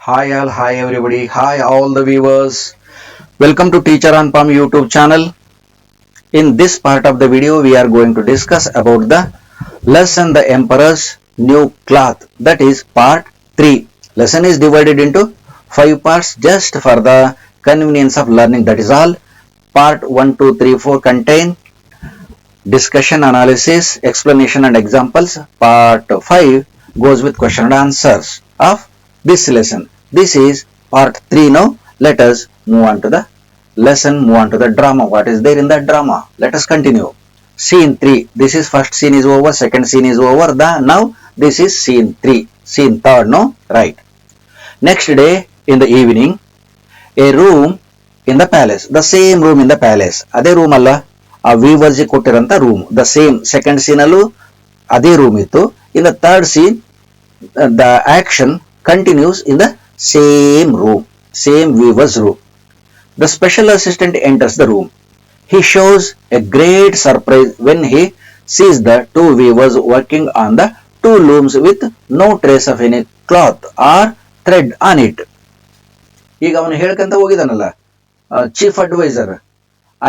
Hi everybody, hi all the viewers. Welcome to Teacher on Palm YouTube channel. In this part of the video, we are going to discuss about the lesson The Emperor's New Cloth. That is part 3. Lesson is divided into 5 parts just for the convenience of learning. That is all. Part 1, 2, 3, 4 contain discussion, analysis, explanation and examples. Part 5 goes with question and answers of this lesson. This is part 3 now. Let us move on to the lesson, move on to the drama. What is there in the drama? Let us continue. Scene 3. This is first scene is over, second scene is over. Now this is scene 3. Scene 3rd, no? Right. Next day in the evening, a room in the palace. The same room in the palace. ಅದೇ room ಅಲ್ಲ, ಆ weaver's ಕೊಟ್ಟಿರಂತ room. The same second scene ಅಲ್ಲೂ ಅದೇ room ಇತ್ತು. In the third scene the action continues in the same room, same weaver's room. The special assistant enters the room. He shows a great surprise when he sees the two weavers working on the two looms with no trace of any cloth or thread on it. ಈಗ ಅವನು ಹೇಳ್ಕಂತ ಹೋಗಿದಾನಲ್ಲ, chief advisor,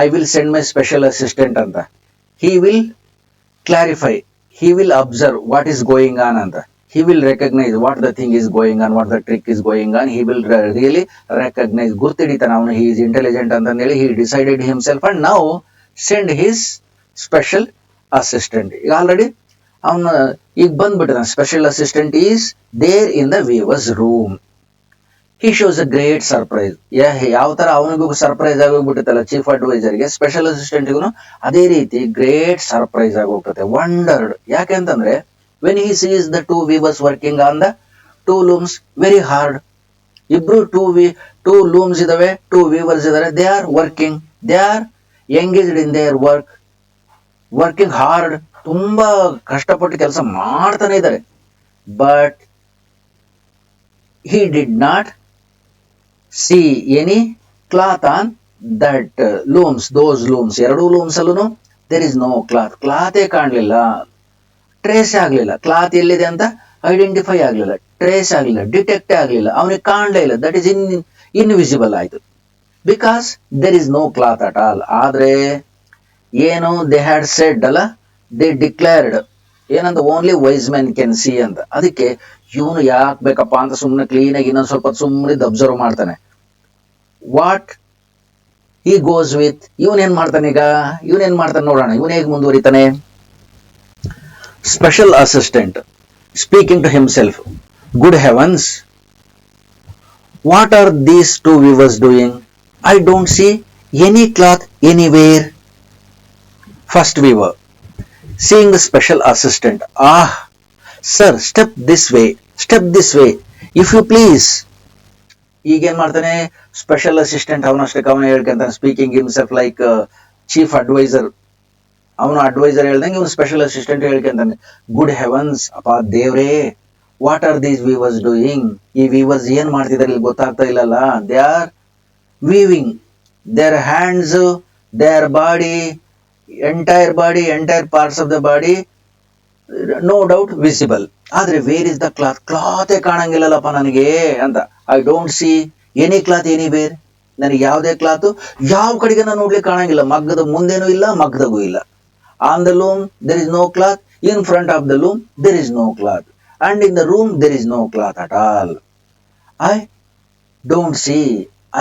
I will send my special assistant ಅಂತ. He will clarify, he will observe what is going on ಅಂತ. He will recognize what the thing is going on, what the trick is going on. He will really recognize. ಗುರ್ತಿಡಿತಾನೆ ಅವನು. He is intelligent ಅಂತಂದೇಳಿ he decided himself and now send his special assistant. ಈಗ already ಅವನು ಈಗ ಬಂದ್ಬಿಟ್ಟಿದ್ದಾನೆ. Special assistant is there in the weaver's room. He shows a great surprise. ಯಾವ ತರ ಅವನಿಗೂ surprise ಆಗೋಗ್ಬಿಟ್ಟೈತಲ್ಲ chief ಅಡ್ವೈಸರ್ಗೆ, special ಅಸಿಸ್ಟೆಂಟ್ಗೂ ಅದೇ ರೀತಿ ಗ್ರೇಟ್ ಸರ್ಪ್ರೈಸ್ ಆಗೋಗ್ತದೆ. ವಂಡರ್ಡ್. ಯಾಕೆ ಅಂತಂದ್ರೆ when he sees the two weavers working on the two looms very hard. ಇಬ್ರು two looms ಇದಾವೆ, two weavers ಇದಾರೆ. They are working, they are engaged in their work, working hard. ತುಂಬಾ ಕಷ್ಟಪಟ್ಟು ಕೆಲಸ ಮಾಡ್ತಾನೆ ಇದ್ದಾರೆ. But he did not see any cloth on that looms, those looms. ಎರಡು looms ಅಲ್ಲೂ there is no cloth. ಕ್ಲಾತೇ ಕಾಣಲಿಲ್ಲ, ಟ್ರೇಸ್ ಆಗಲಿಲ್ಲ. ಕ್ಲಾತ್ ಎಲ್ಲಿದೆ ಅಂತ ಐಡೆಂಟಿಫೈ ಆಗಲಿಲ್ಲ, ಟ್ರೇಸ್ ಆಗಲಿಲ್ಲ, ಡಿಟೆಕ್ಟ್ ಆಗಲಿಲ್ಲ, ಅವನಿಗೆ ಕಾಣಲೇ ಇಲ್ಲ. ದಟ್ ಇಸ್ ಇನ್ವಿಸಿಬಲ್ ಆಯಿತು. Because there is no cloth at all. ಆದರೆ ಏನು ದೇ ಹ್ಯಾಡ್ ಸೆಡ್ ಅಲ್ಲ, ದೇ ಡಿಕ್ಲೇರ್ಡ್ ಏನಂತ, only wise men can see ಅಂತ. ಅದಕ್ಕೆ ಇವನು ಯಾಕೆ ಬೇಕಪ್ಪ ಅಂತ ಸುಮ್ಮನೆ ಕ್ಲೀನಾಗಿ ಇನ್ನೊಂದು ಸ್ವಲ್ಪ ಸುಮ್ಮನೆ ಅಬ್ಸರ್ವ್ ಮಾಡ್ತಾನೆ. ವಾಟ್ ಹಿ ಗೋಸ್ ವಿತ್, ಇವನೇನ್ ಮಾಡ್ತಾನೆ ಈಗ, ಇವನೇನ್ ಮಾಡ್ತಾನೆ ನೋಡೋಣ, ಇವನ್ ಹೇಗೆ ಮುಂದುವರಿತಾನೆ. Special assistant speaking to himself, good heavens, what are these two weavers doing? I don't see any cloth anywhere. First weaver, seeing the special assistant, sir, step this way, if you please. ಈಗೇನ್ ಮಾಡ್ತಾನೆ special assistant, ಅವನಷ್ಟಕ್ಕೆ ಅವನು ಹೇಳ್ಕೊಂತಾನೆ, speaking himself like chief adviser. ಅವನು adviser ಹೇಳ್ದಂಗೆ ಇವನು special assistant ಹೇಳ್ಕೊಂತಾನೆ, good heavens, ಅಪ್ಪ ದೇವ್ರೇ, what are these weavers doing? ಈ ವೀವರ್ಸ್ ಏನ್ ಮಾಡ್ತಿದ್ದಾರೆ ಇಲ್ಲಿ ಗೊತ್ತಾಗ್ತಾ ಇಲ್ಲಲ್ಲ. They are weaving, their hands, their body, entire parts of the body no doubt visible. ಆದ್ರೆ ವೇರ್ ಇಸ್ ದ ಕ್ಲಾತ್? ಕ್ಲಾತೇ ಕಾಣಂಗಿಲ್ಲಲ್ಲಪ್ಪ ನನಗೆ ಅಂತ. I don't see any cloth anywhere. ನನಗೆ ಯಾವುದೇ ಕ್ಲಾತ್ ಯಾವ ಕಡೆಗೆ ನಾನು ನೋಡ್ಲಿಕ್ಕೆ ಕಾಣಂಗಿಲ್ಲ. ಮಗ್ಗದ ಮುಂದೇನೂ ಇಲ್ಲ, ಮಗ್ಗದಾಗೂ ಇಲ್ಲ. On the loom there is no cloth, in front of the loom there is no cloth, and in the room there is no cloth at all. I don't see,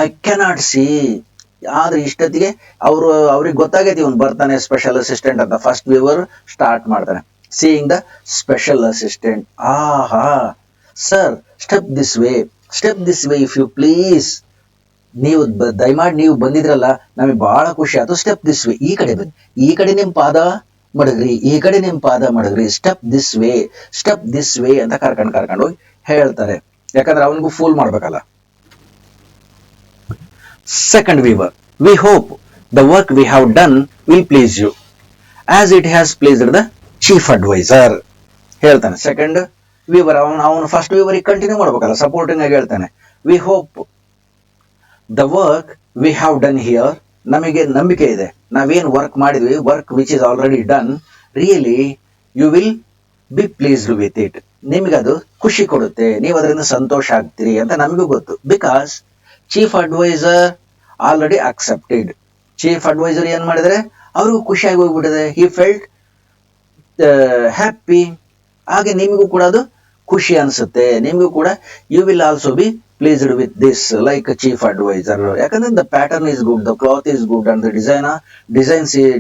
I cannot see. ಆದ್ರೆ ಇಷ್ಟೊತ್ತಿಗೆ ಅವ್ರಿಗೆ ಗೊತ್ತಾಗೈತಿ ಇವನು ಬರ್ತಾನೆ special assistant ಅಂತ. First viewer start ಮಾಡ್ತಾನೆ, seeing the special assistant. Sir, step this way if you please. ನೀವು ದಯಮಾಡಿ ನೀವು ಬಂದಿದ್ರಲ್ಲ, ನಮಗೆ ಬಹಳ ಖುಷಿ ಆಯ್ತು. ಸ್ಟೆಪ್ ದಿಸ್ ವೇ, ಈ ಕಡೆ ಬನ್ನಿ, ಈ ಕಡೆ ನಿಮ್ ಪಾದ ಮಡಗ್ರಿ, ಈ ಕಡೆ ನಿಮ್ ಪಾದ ಮಡಗ್ರಿ, ಸ್ಟೆಪ್ ದಿಸ್ ವೇ ಅಂತ ಕರ್ಕೊಂಡು ಹೋಗಿ ಹೇಳ್ತಾರೆ. ಯಾಕಂದ್ರೆ ಅವನಿಗೂ ಫೂಲ್ ಮಾಡ್ಬೇಕಲ್ಲ. Second weaver, we hope the work we have done will please you as it has pleased the chief adviser ಹೇಳ್ತಾನೆ. ಸೆಕೆಂಡ್ ವೀವರ್ ಅವನು ಫಸ್ಟ್ ವೀವರಿಗೆ ಕಂಟಿನ್ಯೂ ಮಾಡ್ಬೇಕಲ್ಲ, ಸಪೋರ್ಟಿಂಗ್ ಆಗಿ ಹೇಳ್ತಾನೆ, we hope the work we have done here, ನಮಗೆ ನಂಬಿಕೆ ಇದೆ, ನಾವೇನ್ ವರ್ಕ್ ಮಾಡಿದ್ವಿ, work which is already done, really you will be pleased with it. ನಿಮಗದು ಖುಷಿ ಕೊಡುತ್ತೆ, ನೀವು ಅದರಿಂದ ಸಂತೋಷ ಆಗ್ತೀರಿ ಅಂತ ನಮಗೂ ಗೊತ್ತು. Because chief adviser already accepted. Chief adviser ಏನ್ ಮಾಡಿದ್ರೆ ಅವ್ರಿಗೂ ಖುಷಿಯಾಗಿ ಹೋಗ್ಬಿಟ್ಟಿದೆ, ಹಿ ಫೆಲ್ಟ್ ಹ್ಯಾಪಿ. ಹಾಗೆ ನಿಮಗೂ ಕೂಡ ಅದು ಖುಷಿ ಅನ್ಸುತ್ತೆ, ನಿಮಗೂ ಕೂಡ you will also be pleased with this like chief adviser. ಯಾಕಂದ್ರೆ the pattern is good, the cloth is good and the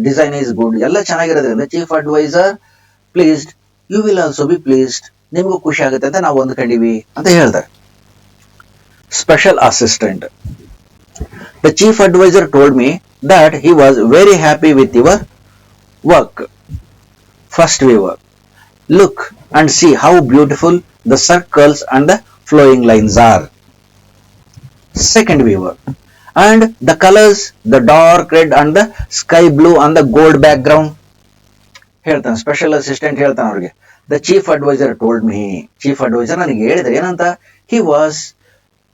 design is good, ಎಲ್ಲ ಚೆನ್ನಾಗಿರೋದ್ರಿಂದ chief adviser pleased, you will also be pleased, ನಿಮಗೂ ಖುಷಿ ಆಗುತ್ತೆ ಅಂತ ನಾವು ಅಂದ್ಕೊಂಡಿವಿ ಅಂತ ಹೇಳ್ತಾರೆ. Special assistant. The chief adviser told me that he was very happy with your work. First viewer, look and see how beautiful the circles and the flowing lines are. Second viewer, and the colors, the dark red and the sky blue on the gold background. ಹೇಳ್ತಾನೆ special assistant ಹೇಳ್ತಾನೆ ಅವ್ರಿಗೆ, the chief adviser told me, chief adviser ನನಗೆ ಹೇಳಿದ್ರೆ ಏನಂತ, he was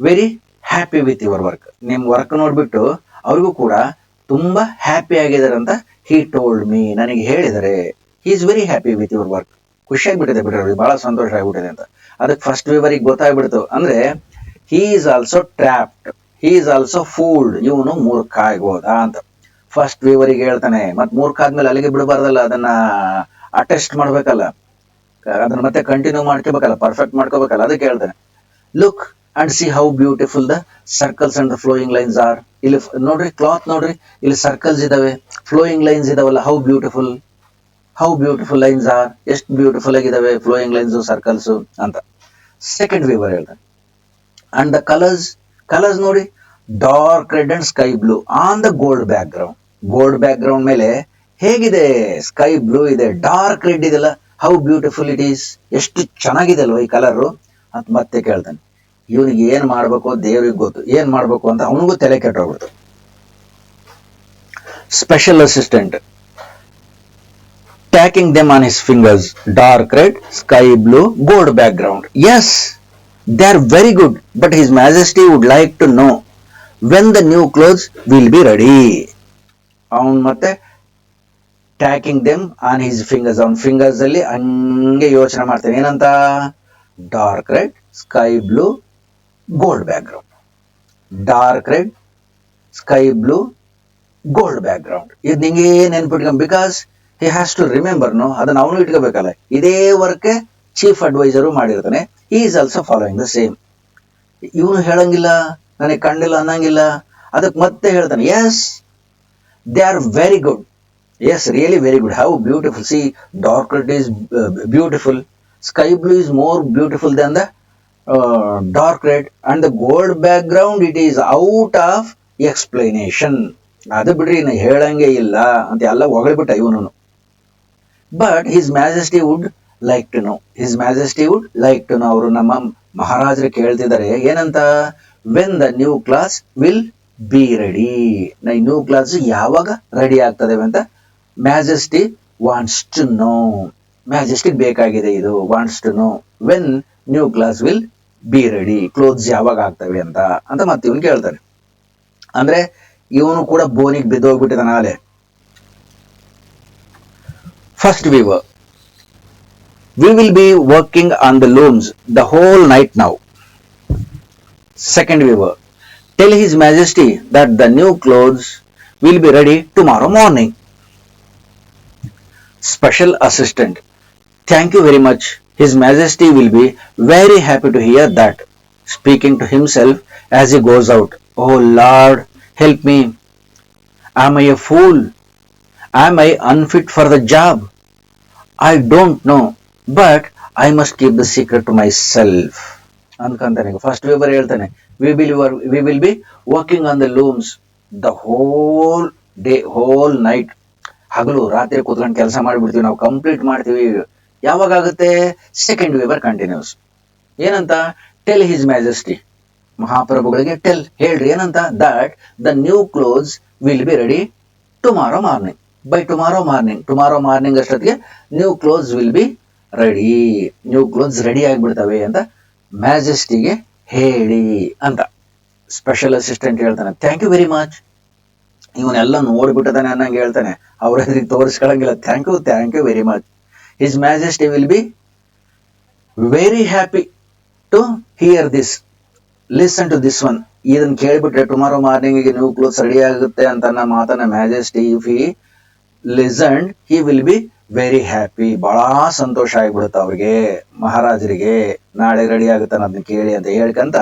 very happy with your work. ನಿಮ್ work ನೋಡ್ಬಿಟ್ಟು ಅವ್ರಿಗೂ ಕೂಡ ತುಂಬಾ ಹ್ಯಾಪಿ ಆಗಿದ್ದಾರೆ ಅಂತ ಹಿ ಟೋಲ್ಡ್ ಮೀ, ನನಗೆ ಹೇಳಿದರೆ. He is very happy with your work, ಖುಷಿ ಆಗ್ಬಿಟ್ಟಿದೆ ಬಿಡ್ರಿ ಅವ್ರಿಗೆ, ಬಹಳ ಸಂತೋಷ ಆಗ್ಬಿಟ್ಟಿದೆ ಅಂತ. ಅದಕ್ಕೆ ಫಸ್ಟ್ ವ್ಯೂವರಿಗೆ ಗೊತ್ತಾಗ್ಬಿಡ್ತು, ಅಂದ್ರೆ ಹಿ is also trapped, he is also fooled, ಇವನು ಮೂರ್ಖ ಆಗ್ಬೋದಾ ಅಂತ ಫಸ್ಟ್ ವ್ಯೂವರಿಗೆ ಹೇಳ್ತಾನೆ. ಮತ್ ಮೂರ್ಖ ಆದ್ಮೇಲೆ ಅಲ್ಲಿಗೆ ಬಿಡಬಾರ್ದಲ್ಲ, ಅದನ್ನ ಅಟೆಸ್ಟ್ ಮಾಡ್ಬೇಕಲ್ಲ, ಅದನ್ನ ಮತ್ತೆ ಕಂಟಿನ್ಯೂ ಮಾಡ್ಕೋಬೇಕಲ್ಲ, ಪರ್ಫೆಕ್ಟ್ ಮಾಡ್ಕೋಬೇಕಲ್ಲ, ಅದಕ್ಕೆ ಹೇಳ್ತಾನೆ. Look and see how beautiful the circles and the flowing lines are. ಇಲ್ಲಿ ನೋಡ್ರಿ, ಕ್ಲಾತ್ ನೋಡ್ರಿ, ಇಲ್ಲಿ ಸರ್ಕಲ್ಸ್ ಇದಾವೆ, ಫ್ಲೋಯಿಂಗ್ ಲೈನ್ಸ್ ಇದಾವಲ್ಲ, ಹೌ ಬ್ಯೂಟಿಫುಲ್ ಲೈನ್ಸ್ ಆರ್, ಎಷ್ಟು ಬ್ಯೂಟಿಫುಲ್ ಆಗಿದಾವೆ ಫ್ಲೋಯಿಂಗ್ ಲೈನ್ಸ್ ಸರ್ಕಲ್ಸ್ ಅಂತ ಸೆಕೆಂಡ್ ವ್ಯೂವರ್ ಹೇಳ್ತಾನೆ. ಅಂಡ್ ದ ಕಲರ್ಸ್ ನೋಡಿ, dark red and sky blue on the gold background ಮೇಲೆ ಹೇಗಿದೆ, ಸ್ಕೈ ಬ್ಲೂ ಇದೆ, ಡಾರ್ಕ್ ರೆಡ್ ಇದೆಲ್ಲ, ಹೌ ಬ್ಯೂಟಿಫುಲ್ ಇಟ್ ಈಸ್, ಎಷ್ಟು ಚೆನ್ನಾಗಿದೆ ಅಲ್ವಾ ಈ ಕಲರ್ ಅಂತ ಮತ್ತೆ ಕೇಳ್ತಾನೆ. ಇವನಿಗೆ ಏನ್ ಮಾಡ್ಬೇಕು ದೇವ್ರಿಗೆ ಗೊತ್ತು, ಏನ್ ಮಾಡ್ಬೇಕು ಅಂತ ಅವನಿಗೂ ತಲೆ ಕೆಟ್ಟೋಗ್ಬಿಡ್ತು. Special assistant tacking them on his fingers, dark red, sky blue, gold background. Yes, they are very good, but his majesty would like to know when the new clothes will be ready. ಅವನ್ ಮತ್ತೆ tacking them on his fingers, ಅವನ್ fingers ಅಲ್ಲಿ ಹಂಗೆ ಯೋಚನೆ ಮಾಡ್ತೇನೆ, ಏನಂತ, dark red, sky blue, gold background, dark red, sky blue, gold background. ಇದು ನಿಂಗೆ ನೆನ್ಪಿಟ್ಕೊಂಡ್, because he has to remember, no, ಅದನ್ನ ಅವನು ಇಟ್ಕೋಬೇಕಲ್ಲ. ಇದೇ ವರ್ಕ್ ಚೀಫ್ ಅಡ್ವೈಸರು ಮಾಡಿರ್ತಾನೆ, he is also following the same. ಇವನು ಹೇಳಂಗಿಲ್ಲ, ನನಗೆ ಕಂಡಿಲ್ಲ ಅನ್ನಂಗಿಲ್ಲ, ಅದಕ್ಕೆ ಮತ್ತೆ ಹೇಳ್ತಾನೆ, yes, they are very good, yes, really very good, how beautiful, see dark red is beautiful, sky blue is more beautiful than the dark red, and the gold background, it is out of explanation. ಅದು ಬಿಡ್ರಿ, ಇನ್ನು ಹೇಳಂಗೆ ಇಲ್ಲ ಅಂತ ಎಲ್ಲ ಹೊಗಳ್ಬಿಟ್ಟ ಇವನು. But his majesty would like to know, ಅವರು ನಮ್ಮ ಮಹಾರಾಜರು ಕೇಳ್ತಿದ್ದಾರೆ ಏನಂತ, when the new class will be ready, new class ಯಾವಾಗ ರೆಡಿ ಆಗ್ತದೆ ಅಂತ ಮ್ಯಾಜೆಸ್ಟಿ ವಾಂಟ್ಸ್ ಟು ನೋ. ಮ್ಯಾಜೆಸ್ಟಿಕ್ ಬೇಕಾಗಿದೆ ಇದು, wants to know when new class will be ready, clothes ಯಾವಾಗ ಆಗ್ತವೆ ಅಂತ ಮತ್ತೆ ಇವನು ಕೇಳ್ತಾನೆ. ಅಂದ್ರೆ ಇವನು ಕೂಡ ಬೋನಿಗೆ ಬಿದ್ದೋಗ್ಬಿಟ್ಟಿದ ನಾಳೆ. First viewer, we will be working on the looms the whole night now. Second viewer, tell his majesty that the new clothes will be ready tomorrow morning. Special assistant, thank you very much. His Majesty will be very happy to hear that. Speaking to himself as he goes out, oh Lord, help me. Am I a fool? Am I unfit for the job? I don't know, but I must keep the secret to myself. ಅನ್ಕಂತಾನೆ. First viewer ಹೇಳ್ತಾನೆ, we will be working on the looms the whole day, whole night. ಹಗಲು ರಾತ್ರಿ ಕೂತ್ಕೊಂಡು ಕೆಲಸ ಮಾಡಿಬಿಡ್ತೀವಿ, ನಾವು complete ಮಾಡ್ತೀವಿ. ಯಾವಾಗ ಆಗುತ್ತೆ? ಸೆಕೆಂಡ್ ವ್ಯೂವರ್ ಕಂಟಿನ್ಯೂಸ್, ಏನಂತ, ಟೆಲ್ ಹಿಸ್ ಮ್ಯಾಜೆಸ್ಟಿ, ಮಹಾಪ್ರಭುಗಳಿಗೆ ಟೆಲ್, ಹೇಳ್ರಿ, ಏನಂತ, that the new clothes will be ready tomorrow morning. By tomorrow morning ಅಷ್ಟೊತ್ತಿಗೆ new clothes will be ready, new clothes ready ಆಗಿಬಿಡ್ತವೆ ಅಂತ ಮ್ಯಾಜೆಸ್ಟಿಗೆ ಹೇಳಿ ಅಂತ ಸ್ಪೆಷಲ್ ಅಸಿಸ್ಟೆಂಟ್ ಹೇಳ್ತಾನೆ. Thank you very much. ಇವನ್ನೆಲ್ಲ ನೋಡ್ಬಿಟ್ಟದಾನೆ ಅನ್ನಂಗೆ ಹೇಳ್ತಾನೆ, ಅವ್ರ ಎದುರಿಗೆ ತೋರಿಸ್ಕೊಳಂಗಿಲ್ಲ. Thank you very much. His majesty will be very happy to hear this, listen to this one. ಇದನ್ನ ಕೇಳಿಬಿಟ್ರೆ ಟುಮಾರೋ ಮಾರ್ನಿಂಗ್ ನೀವು ಕ್ಲೋಸ್ ರೆಡಿ ಆಗುತ್ತೆ ಅಂತ ನನ್ನ ಮಾತನ್ನ majesty if he listen he will be very happy. ಬಹಳ ಸಂತೋಷ ಆಗ್ಬಿಡುತ್ತೆ ಅವ್ರಿಗೆ, ಮಹಾರಾಜರಿಗೆ. ನಾಳೆ ರೆಡಿ ಆಗುತ್ತೆ ಅದನ್ನ ಕೇಳಿ ಅಂತ ಹೇಳ್ಕಂತ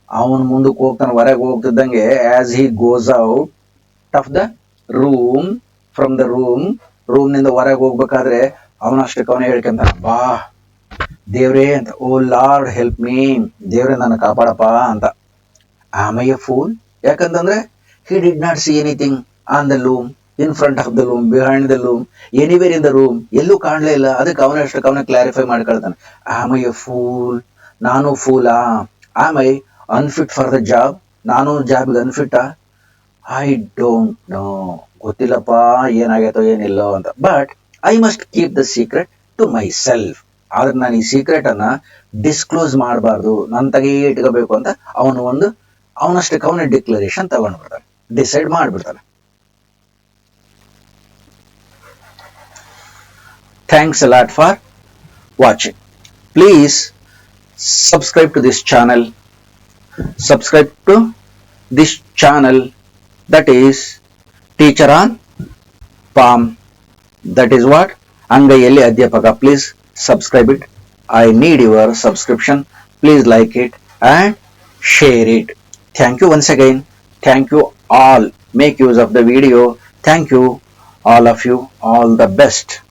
ಅವನು ಮುಂದಕ್ಕೆ ಹೋಗ್ತಾನೆ. ಹೊರಗೆ ಹೋಗ್ತಿದ್ದಂಗೆ as he goes out of the room, from the room ನಿಂದ ಹೊರಗೆ ಹೋಗ್ಬೇಕಾದ್ರೆ ಅವನಷ್ಟಕ್ಕೆ ಅವನೇ ಹೇಳ್ಕೊಂತಾನ, ಬಾ ದೇವ್ರೇ ಅಂತ, ಓ ಲಾರ್ಡ್ ಹೆಲ್ಪ್ ಮೀ, ದೇವ್ರೆ ನನ್ನ ಕಾಪಾಡಪ್ಪ ಅಂತ. Am I a fool? ಯಾಕಂತಂದ್ರೆ he did not see anything on the loom, in front of the loom, behind the loom, anywhere in the room, ಎಲ್ಲೂ ಕಾಣಲೇ ಇಲ್ಲ. ಅದಕ್ಕೆ ಅವನಷ್ಟಕ್ಕೆ ಅವನ ಕ್ಲಾರಿಫೈ ಮಾಡ್ಕೊಳ್ತಾನೆ, ಆಮ್ ಐ ಎ ಫೂಲ್? ನಾನು ಫೂಲಾ? Am I unfit for the job? ನಾನು ಜಾಬ್ಗೆ ಅನ್ಫಿಟಾ? ಐ ಡೋಂಟ್ ನೋ, ಗೊತ್ತಿಲ್ಲಪ್ಪ ಏನಾಗೈತೋ ಏನಿಲ್ಲೋ ಅಂತ. But I must keep the secret to myself. ಆದ್ರೆ ನಾನು ಈ ಸೀಕ್ರೆಟ್ ಅನ್ನ ಡಿಸ್ಕ್ಲೋಸ್ ಮಾಡಬಾರ್ದು, ನನ್ನ ತಗೇ ಇಟ್ಕೋಬೇಕು ಅಂತ ಅವನಷ್ಟಕ್ಕೆ ಅವನ ಡಿಕ್ಲರೇಷನ್ ತಗೊಂಡ್ಬಿಡ್ತಾನೆ, ಡಿಸೈಡ್ ಮಾಡ್ಬಿಡ್ತಾನೆ. Thanks a lot for watching. Please subscribe to this channel. Subscribe to this channel, that is Teacher on Palm. That is what? Angayalli Adhyapaka. Please subscribe it. I need your subscription. Please like it and share it. Thank you once again. Thank you all. Make use of the video. Thank you all of you. All the best.